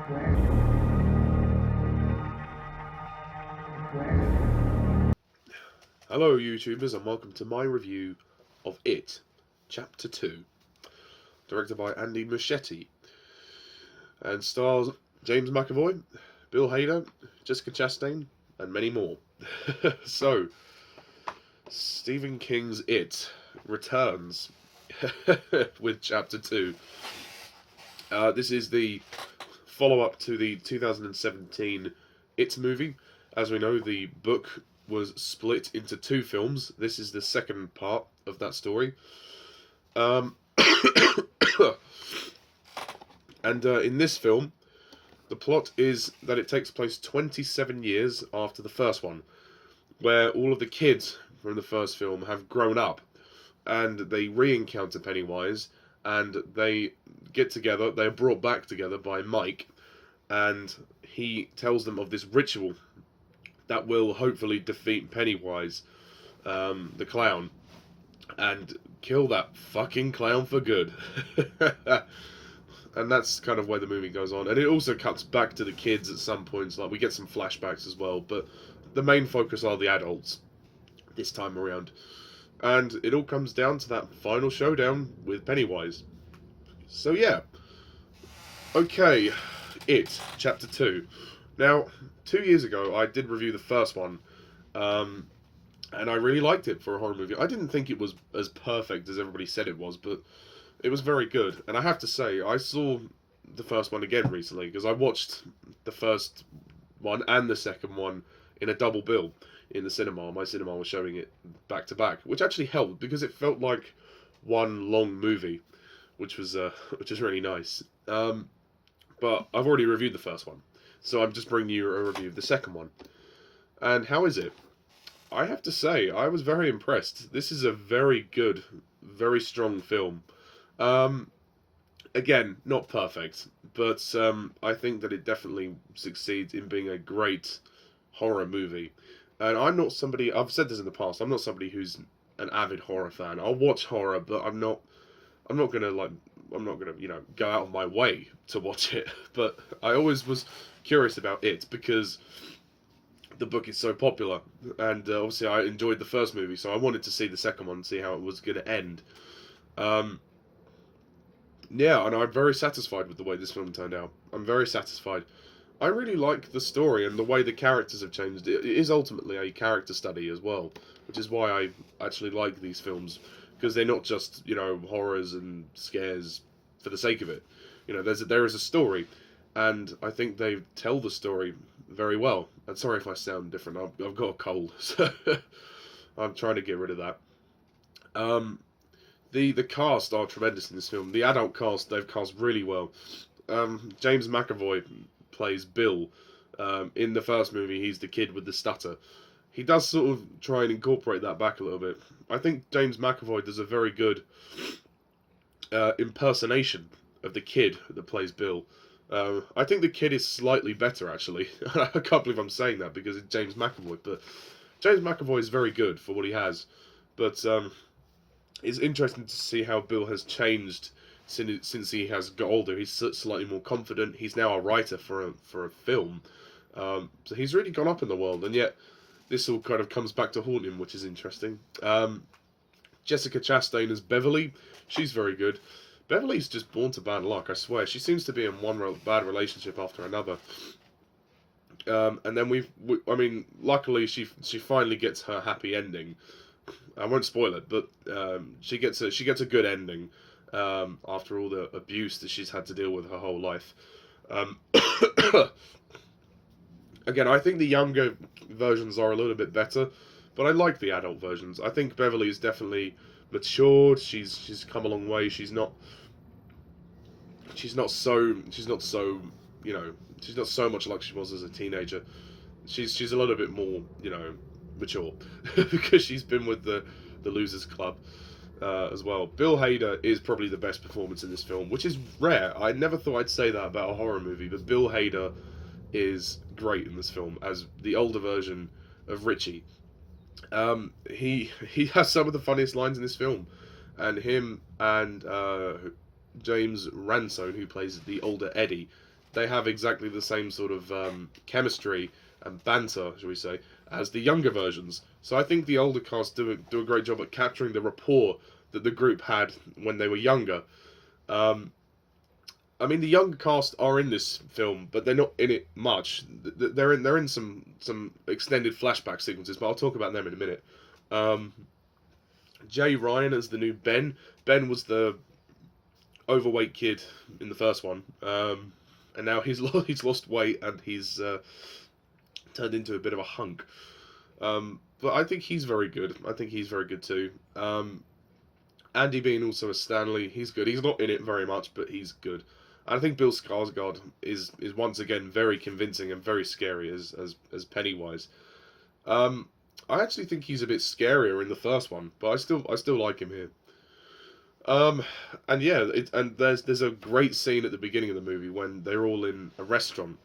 Hello YouTubers and welcome to my review of It, Chapter 2, directed by Andy Muschietti, and stars James McAvoy, Bill Hader, Jessica Chastain, and many more. So, Stephen King's It returns with Chapter 2. This is the follow-up to the 2017 It movie. As we know, the book was split into two films. This is the second part of that story. And in this film, the plot is that it takes place 27 years after the first one, where all of the kids from the first film have grown up, and they re-encounter Pennywise, and they get together. They're brought back together by Mike, and he tells them of this ritual that will hopefully defeat Pennywise, the clown, and kill that fucking clown for good. And that's kind of where the movie goes on. And it also cuts back to the kids at some points. Like, we get some flashbacks as well, but the main focus are the adults this time around. And it all comes down to that final showdown with Pennywise. So yeah. Okay, It, Chapter 2. Now, 2 years ago, I did review the first one, and I really liked it for a horror movie. I didn't think it was as perfect as everybody said it was, but it was very good. And I have to say, I saw the first one again recently, because I watched the first one and the second one in a double bill in the cinema. My cinema was showing it back to back, which actually helped, because it felt like one long movie, which was really nice. But I've already reviewed the first one, so I'm just bringing you a review of the second one. And how is it? I have to say, I was very impressed. This is a very good, very strong film. Again, not perfect, but I think that it definitely succeeds in being a great horror movie. And I'm not somebody, I've said this in the past, I'm not somebody who's an avid horror fan. I'll watch horror, but I'm not gonna, go out of my way to watch it. But I always was curious about it, because the book is so popular, and obviously I enjoyed the first movie, so I wanted to see the second one and see how it was going to end. Yeah, and I'm very satisfied with the way this film turned out. I'm very satisfied. I really like the story and the way the characters have changed. It is ultimately a character study as well, which is why I actually like these films, because they're not just, horrors and scares for the sake of it. There is a story, and I think they tell the story very well. And sorry if I sound different, I've got a cold, so I'm trying to get rid of that. The cast are tremendous in this film. The adult cast, they've cast really well. James McAvoy plays Bill. In the first movie, he's the kid with the stutter. He does sort of try and incorporate that back a little bit. I think James McAvoy does a very good impersonation of the kid that plays Bill. I think the kid is slightly better, actually. I can't believe I'm saying that, because it's James McAvoy, but James McAvoy is very good for what he has. But it's interesting to see how Bill has changed since he has got older. He's slightly more confident. He's now a writer for a film. So he's really gone up in the world, and yet this all kind of comes back to haunt him, which is interesting. Jessica Chastain as Beverly. She's very good. Beverly's just born to bad luck, I swear. She seems to be in one bad relationship after another. And then luckily she finally gets her happy ending. I won't spoil it, but she gets a good ending after all the abuse that she's had to deal with her whole life. Again, I think the younger versions are a little bit better, but I like the adult versions. I think Beverly is definitely matured. She's come a long way. She's not so much like she was as a teenager. She's a little bit more, mature, because she's been with the Losers Club as well. Bill Hader is probably the best performance in this film, which is rare. I never thought I'd say that about a horror movie, but Bill Hader is great in this film as the older version of Richie. He has some of the funniest lines in this film, and him and James Ransone, who plays the older Eddie, they have exactly the same sort of chemistry and banter, shall we say, as the younger versions. So I think the older cast do a great job at capturing the rapport that the group had when they were younger. I mean, the younger cast are in this film, but they're not in it much. They're in some extended flashback sequences, but I'll talk about them in a minute. Um, Jay Ryan as the new Ben. Ben was the overweight kid in the first one, and now he's lost weight and he's turned into a bit of a hunk. But I think he's very good. I think he's very good too. Andy Bean also as Stanley, he's good. He's not in it very much, but he's good. I think Bill Skarsgård is once again very convincing and very scary as Pennywise. I actually think he's a bit scarier in the first one, but I still like him here. And yeah, and there's a great scene at the beginning of the movie when they're all in a restaurant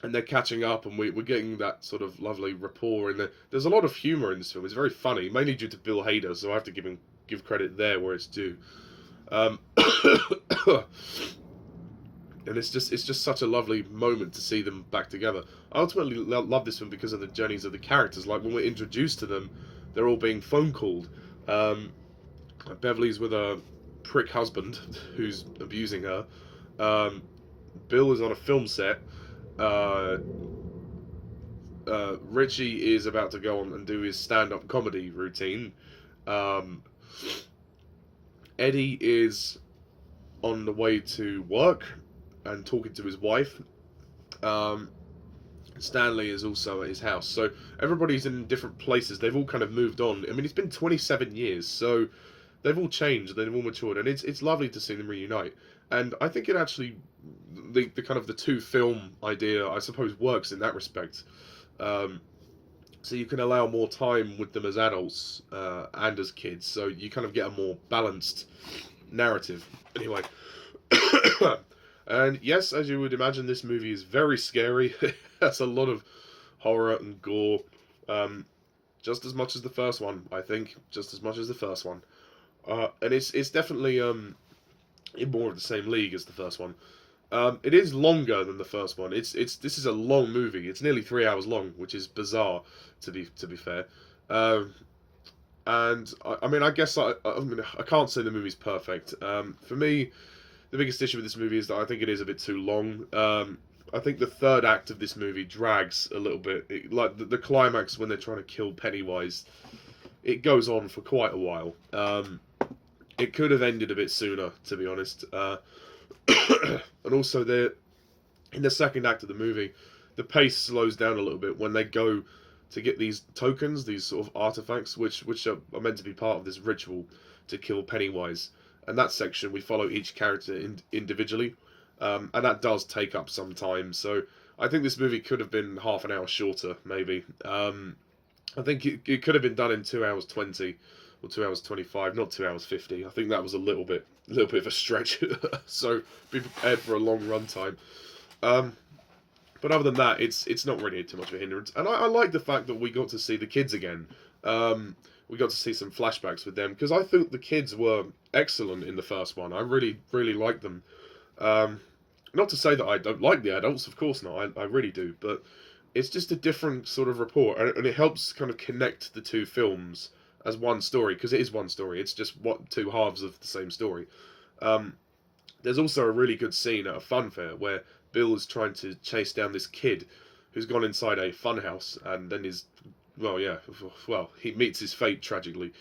and they're catching up, and we're getting that sort of lovely rapport. And there's a lot of humor in this film. It's very funny, mainly due to Bill Hader, so I have to give credit there where it's due. And it's just such a lovely moment to see them back together. I ultimately love this one because of the journeys of the characters. Like when we're introduced to them, they're all being phone called. Beverly's with a prick husband who's abusing her. Bill is on a film set. Richie is about to go on and do his stand-up comedy routine. Eddie is on the way to work and talking to his wife. Stanley is also at his house. So everybody's in different places. They've all kind of moved on. I mean, it's been 27 years, so they've all changed. They've all matured, and it's lovely to see them reunite. And I think it actually, the kind of the two film idea, I suppose, works in that respect. So you can allow more time with them as adults and as kids, so you kind of get a more balanced narrative. Anyway, and yes, as you would imagine, this movie is very scary. It has a lot of horror and gore, just as much as the first one, I think, just as much as the first one. And it's definitely in more of the same league as the first one. It is longer than the first one. This is a long movie. It's nearly 3 hours long, which is bizarre, to be fair. And I mean, I guess I can't say the movie's perfect. For me, the biggest issue with this movie is that I think it is a bit too long. I think the third act of this movie drags a little bit. Like the climax when they're trying to kill Pennywise, it goes on for quite a while. It could have ended a bit sooner, to be honest. And also, in the second act of the movie, the pace slows down a little bit when they go to get these tokens, these sort of artifacts, which are meant to be part of this ritual to kill Pennywise. And that section, we follow each character individually, and that does take up some time. So I think this movie could have been half an hour shorter, maybe. I think it could have been done in 2 hours 20 or 2 hours 25, not 2 hours 50. I think that was a little bit of a stretch. So be prepared for a long runtime. But other than that, it's not really too much of a hindrance. And I like the fact that we got to see the kids again. We got to see some flashbacks with them, because I thought the kids were excellent in the first one. I really, really liked them. Not to say that I don't like the adults, of course not. I really do. But it's just a different sort of rapport, and it helps kind of connect the two films as one story, because it is one story. It's just two halves of the same story. There's also a really good scene at a fun fair where Bill is trying to chase down this kid who's gone inside a funhouse, and then he meets his fate tragically.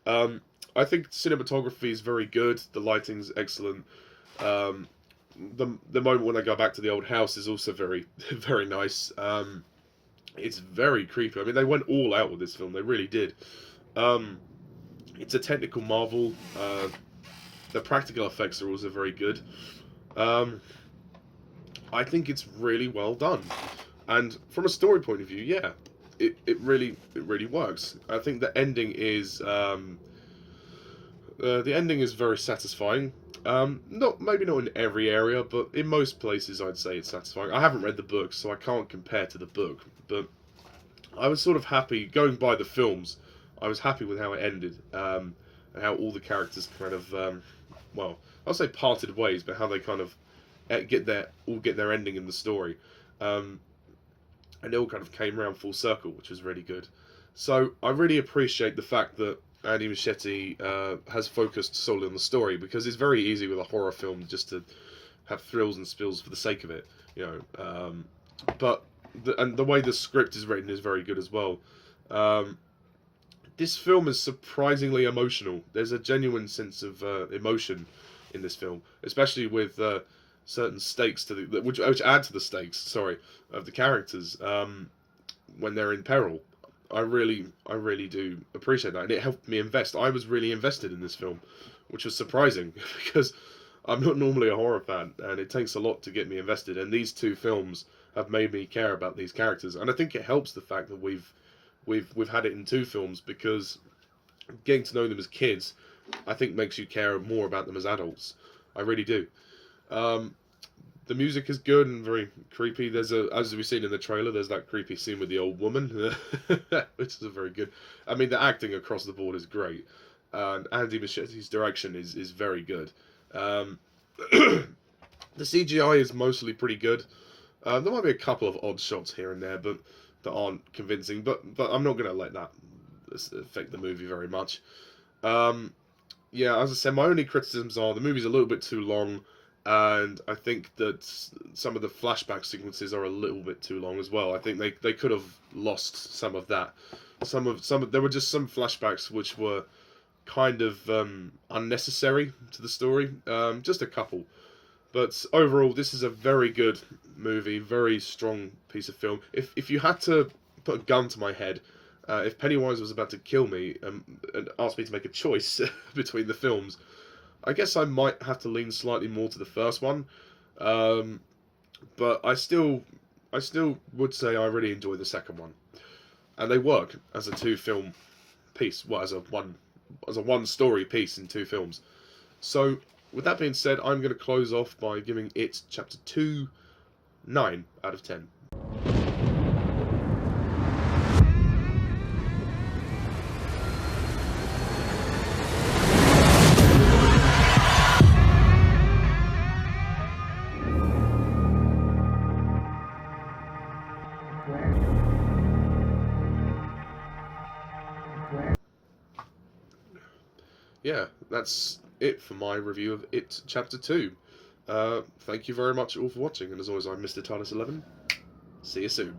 I think cinematography is very good. The lighting's excellent. The moment when I go back to the old house is also very, very nice. It's very creepy. I mean, they went all out with this film. They really did. It's a technical marvel. The practical effects are also very good. I think it's really well done. And from a story point of view, yeah, it really works. I think the ending is very satisfying. Maybe not in every area, but in most places I'd say it's satisfying. I haven't read the book, so I can't compare to the book, but I was sort of happy going by the films. I was happy with how it ended, and how all the characters kind of, I'll say parted ways, but how they kind of get their ending in the story, and it all kind of came around full circle, which was really good. So I really appreciate the fact that Andy Muschietti has focused solely on the story, because it's very easy with a horror film just to have thrills and spills for the sake of it, you know. But the way the script is written is very good as well. This film is surprisingly emotional. There's a genuine sense of emotion in this film, especially with certain stakes to which add to the stakes. Sorry, of the characters when they're in peril. I really do appreciate that, and it helped me invest. I was really invested in this film, which was surprising because I'm not normally a horror fan, and it takes a lot to get me invested. And these two films have made me care about these characters, and I think it helps the fact that we've had it in two films, because getting to know them as kids, I think, makes you care more about them as adults. I really do. The music is good and very creepy. As we've seen in the trailer, there's that creepy scene with the old woman, which is very good. I mean, the acting across the board is great, and Andy Muschietti's direction is very good. The CGI is mostly pretty good. There might be a couple of odd shots here and there, but that aren't convincing. But I'm not going to let that affect the movie very much. Yeah, as I said, my only criticisms are the movie's a little bit too long, and I think that some of the flashback sequences are a little bit too long as well. I think they could have lost some of that. There were just some flashbacks which were kind of unnecessary to the story. Just a couple. But overall, this is a very good movie, very strong piece of film. If you had to put a gun to my head, if Pennywise was about to kill me and ask me to make a choice between the films, I guess I might have to lean slightly more to the first one. But I still would say I really enjoy the second one, and they work as a two-film piece. Well, as a one-story piece in two films. So, with that being said, I'm going to close off by giving it Chapter 2 9 out of 10. Yeah, that's it for my review of It Chapter 2. Thank you very much all for watching, and as always, I'm Mr. TARDIS11. See you soon.